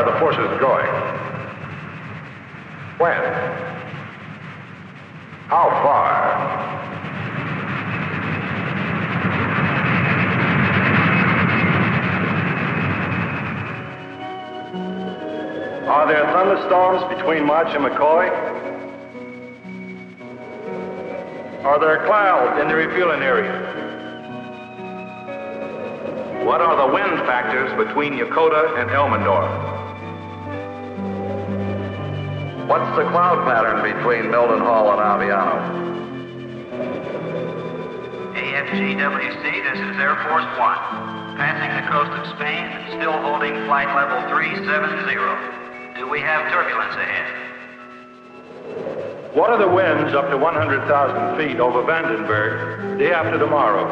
are the forces going? When? How far? Are there thunderstorms between March and McCoy? Are there clouds in the refueling area? What are the wind factors between Yokota and Elmendorf? What's the cloud pattern between Mildenhall and Aviano? AFGWC, this is Air Force One. Passing the coast of Spain, still holding flight level 370. Do we have turbulence ahead? What are the winds up to 100,000 feet over Vandenberg day after tomorrow?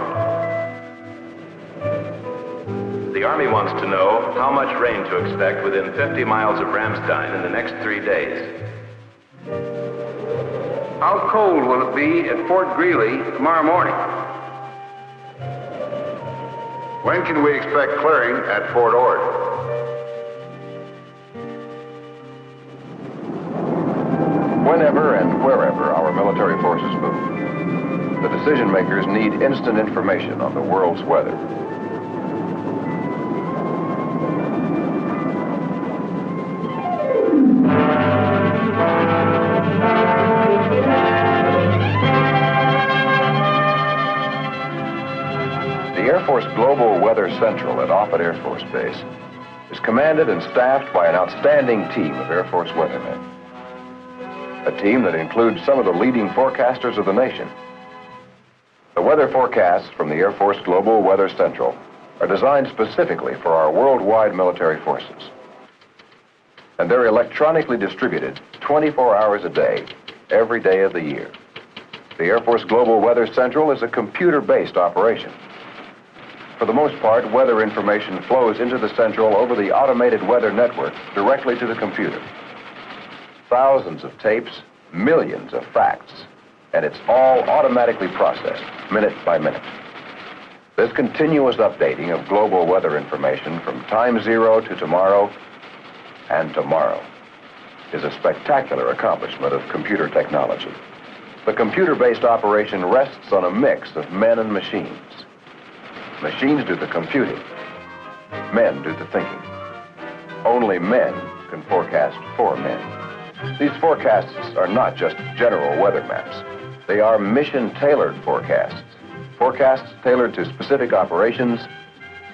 The Army wants to know how much rain to expect within 50 miles of Ramstein in the next 3 days. How cold will it be at Fort Greely tomorrow morning? When can we expect clearing at Fort Ord? Whenever and wherever our military forces move, the decision makers need instant information on the world's weather. The Air Force Global Weather Central at OFFUTT Air Force Base is commanded and staffed by an outstanding team of Air Force weathermen. A team that includes some of the leading forecasters of the nation. The weather forecasts from the Air Force Global Weather Central are designed specifically for our worldwide military forces. And they're electronically distributed 24 hours a day, every day of the year. The Air Force Global Weather Central is a computer-based operation. For the most part, weather information flows into the Central over the automated weather network directly to the computer. Thousands of tapes, millions of facts, and it's all automatically processed, minute by minute. This continuous updating of global weather information from time zero to tomorrow and tomorrow is a spectacular accomplishment of computer technology. The computer-based operation rests on a mix of men and machines. Machines do the computing. Men do the thinking. Only men can forecast for men. These forecasts are not just general weather maps. They are mission-tailored forecasts. Forecasts tailored to specific operations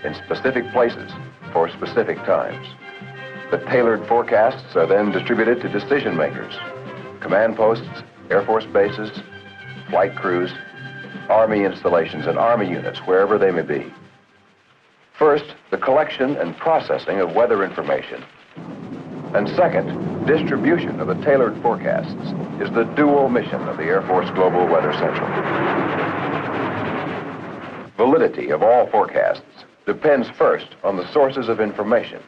in specific places for specific times. The tailored forecasts are then distributed to decision makers, command posts, Air Force bases, flight crews, Army installations, and Army units, wherever they may be. First, the collection and processing of weather information. And second, distribution of the tailored forecasts is the dual mission of the Air Force Global Weather Central. Validity of all forecasts depends first on the sources of information.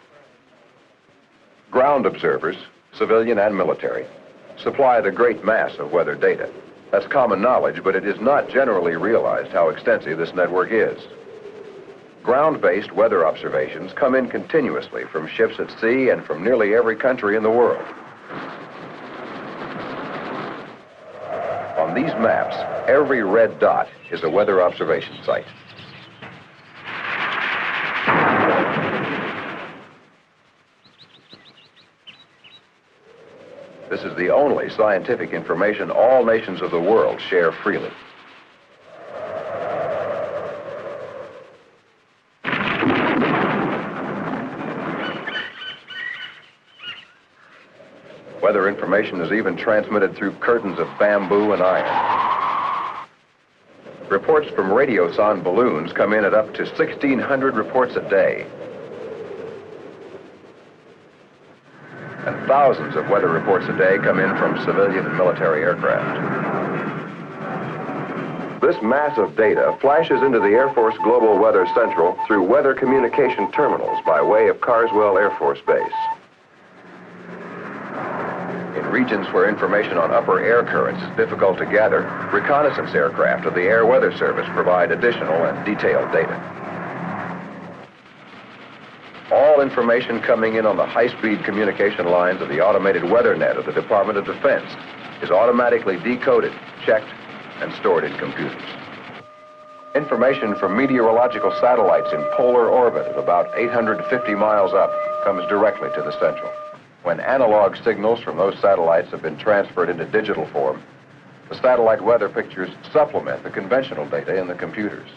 Ground observers, civilian and military, supply the great mass of weather data. That's common knowledge, but it is not generally realized how extensive this network is. Ground-based weather observations come in continuously from ships at sea and from nearly every country in the world. On these maps, every red dot is a weather observation site. This is the only scientific information all nations of the world share freely. Weather information is even transmitted through curtains of bamboo and iron. Reports from radiosonde balloons come in at up to 1,600 reports a day. And thousands of weather reports a day come in from civilian and military aircraft. This mass of data flashes into the Air Force Global Weather Central through weather communication terminals by way of Carswell Air Force Base. In regions where information on upper air currents is difficult to gather, reconnaissance aircraft of the Air Weather Service provide additional and detailed data. All all information coming in on the high-speed communication lines of the automated weather net of the Department of Defense is automatically decoded, checked, and stored in computers. Information from meteorological satellites in polar orbit at about 850 miles up comes directly to the Central. When analog signals from those satellites have been transferred into digital form, the satellite weather pictures supplement the conventional data in the computers.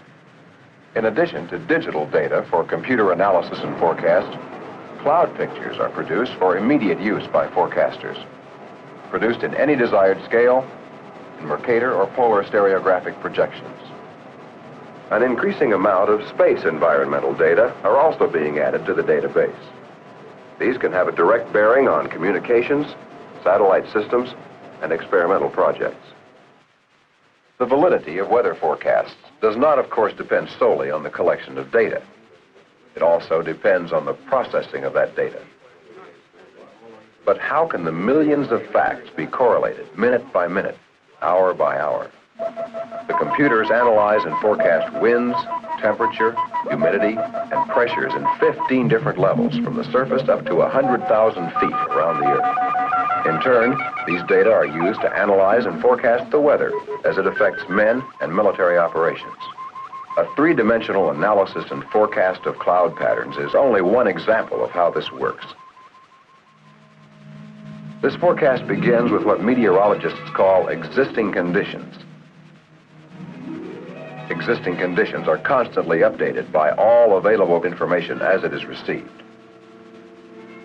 In addition to digital data for computer analysis and forecast, cloud pictures are produced for immediate use by forecasters. Produced in any desired scale, in Mercator or polar stereographic projections. An increasing amount of space environmental data are also being added to the database. These can have a direct bearing on communications, satellite systems, and experimental projects. The validity of weather forecasts does not, of course, depend solely on the collection of data. It also depends on the processing of that data. But how can the millions of facts be correlated minute by minute, hour by hour? The computers analyze and forecast winds, temperature, humidity, and pressures in 15 different levels from the surface up to 100,000 feet around the Earth. In turn, these data are used to analyze and forecast the weather as it affects men and military operations. A three-dimensional analysis and forecast of cloud patterns is only one example of how this works. This forecast begins with what meteorologists call existing conditions. Existing conditions are constantly updated by all available information as it is received.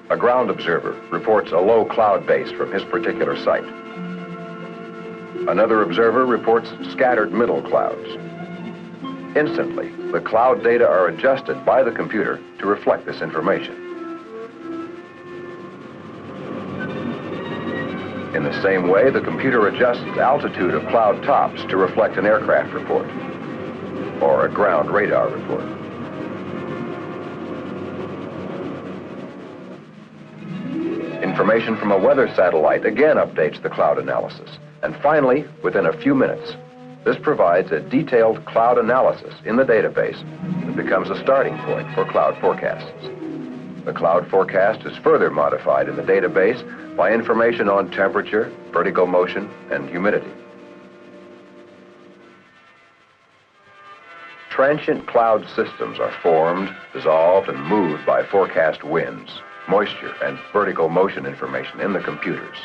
A ground observer reports a low cloud base from his particular site. Another observer reports scattered middle clouds. Instantly, the cloud data are adjusted by the computer to reflect this information. In the same way, the computer adjusts altitude of cloud tops to reflect an aircraft report or a ground radar report. Information from a weather satellite again updates the cloud analysis. And finally, within a few minutes, this provides a detailed cloud analysis in the database that becomes a starting point for cloud forecasts. The cloud forecast is further modified in the database by information on temperature, vertical motion, and humidity. Transient cloud systems are formed, dissolved, and moved by forecast winds, moisture, and vertical motion information in the computers.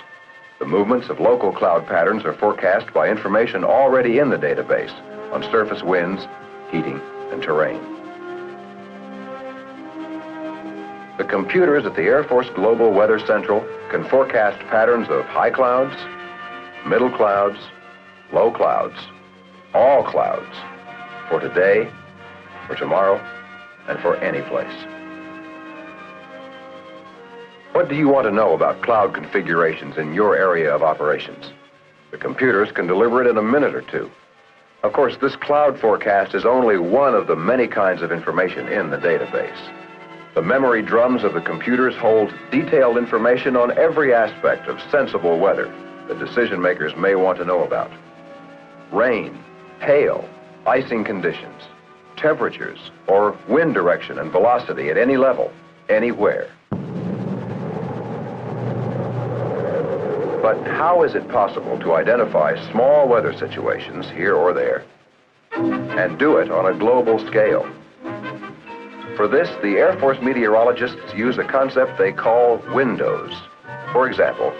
The movements of local cloud patterns are forecast by information already in the database on surface winds, heating, and terrain. The computers at the Air Force Global Weather Central can forecast patterns of high clouds, middle clouds, low clouds, all clouds, for today, for tomorrow, and for any place. What do you want to know about cloud configurations in your area of operations? The computers can deliver it in a minute or two. Of course, this cloud forecast is only one of the many kinds of information in the database. The memory drums of the computers hold detailed information on every aspect of sensible weather that decision makers may want to know about. Rain, hail, icing conditions, temperatures, or wind direction and velocity at any level, anywhere. But how is it possible to identify small weather situations here or there and do it on a global scale? For this, the Air Force meteorologists use a concept they call windows. For example,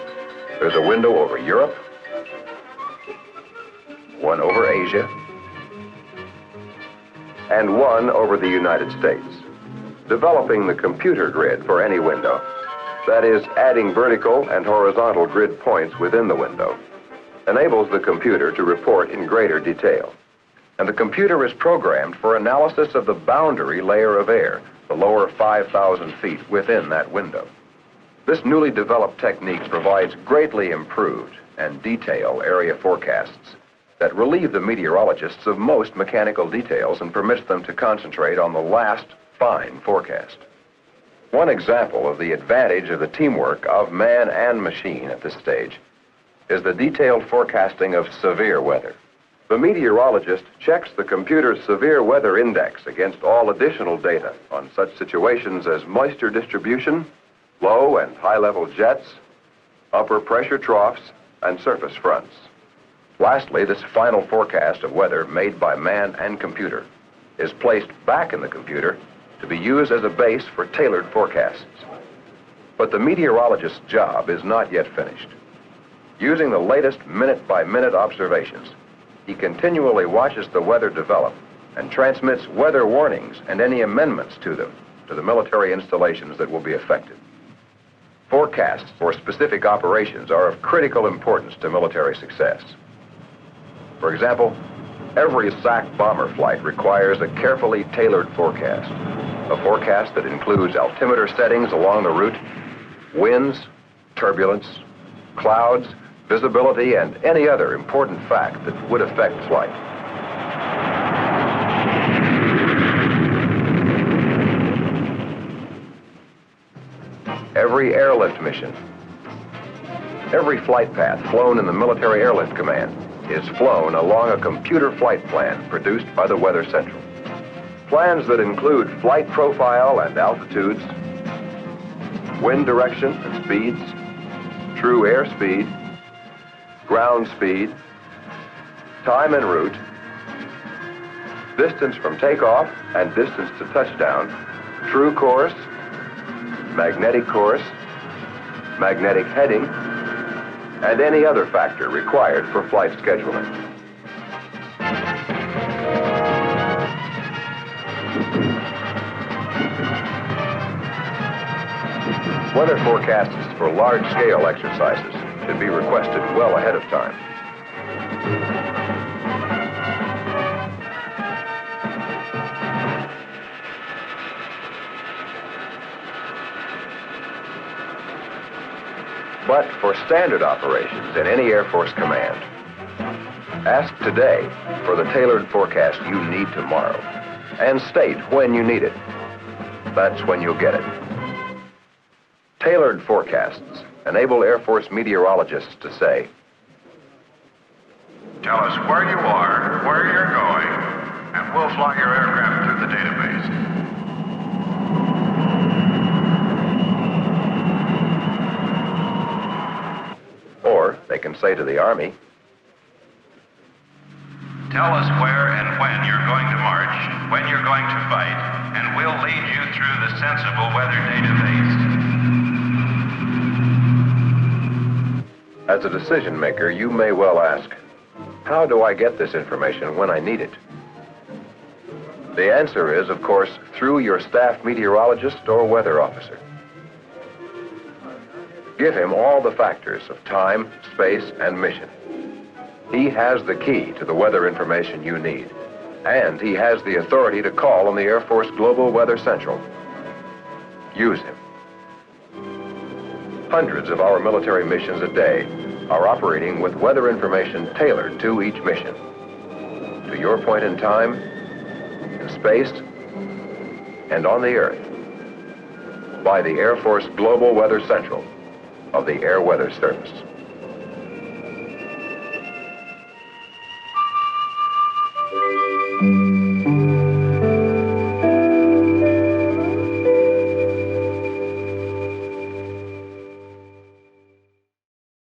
there's a window over Europe, one over Asia, and one over the United States. Developing the computer grid for any window, that is, adding vertical and horizontal grid points within the window, enables the computer to report in greater detail. And the computer is programmed for analysis of the boundary layer of air, the lower 5,000 feet within that window. This newly developed technique provides greatly improved and detailed area forecasts that relieve the meteorologists of most mechanical details and permits them to concentrate on the last fine forecast. One example of the advantage of the teamwork of man and machine at this stage is the detailed forecasting of severe weather. The meteorologist checks the computer's severe weather index against all additional data on such situations as moisture distribution, low and high-level jets, upper pressure troughs, and surface fronts. Lastly, this final forecast of weather made by man and computer is placed back in the computer to be used as a base for tailored forecasts. But the meteorologist's job is not yet finished. Using the latest minute-by-minute observations, he continually watches the weather develop and transmits weather warnings and any amendments to them to the military installations that will be affected. Forecasts for specific operations are of critical importance to military success. For example, every SAC bomber flight requires a carefully tailored forecast, a forecast that includes altimeter settings along the route, winds, turbulence, clouds, visibility, and any other important fact that would affect flight. Every airlift mission, every flight path flown in the Military Airlift Command is flown along a computer flight plan produced by the Weather Central. Plans that include flight profile and altitudes, wind direction and speeds, true airspeed, ground speed, time en route, distance from takeoff and distance to touchdown, true course, magnetic heading, and any other factor required for flight scheduling. Weather forecasts for large-scale exercises should be requested well ahead of time. But for standard operations in any Air Force command, ask today for the tailored forecast you need tomorrow and state when you need it. That's when you'll get it. Tailored forecasts enable Air Force meteorologists to say, Tell us where you are, where you're going, and we'll fly your aircraft through the database. or they can say to the Army, Tell us where and when you're going to march, when you're going to fight, and we'll lead you through the sensible weather database. As a decision maker, you may well ask, how do I get this information when I need it? The answer is, of course, through your staff meteorologist or weather officer. Give him all the factors of time, space, and mission. He has the key to the weather information you need, and he has the authority to call on the Air Force Global Weather Central. Use him. Hundreds of our military missions a day are operating with weather information tailored to each mission, to your point in time, in space, and on the Earth, by the Air Force Global Weather Central of the Air Weather Service.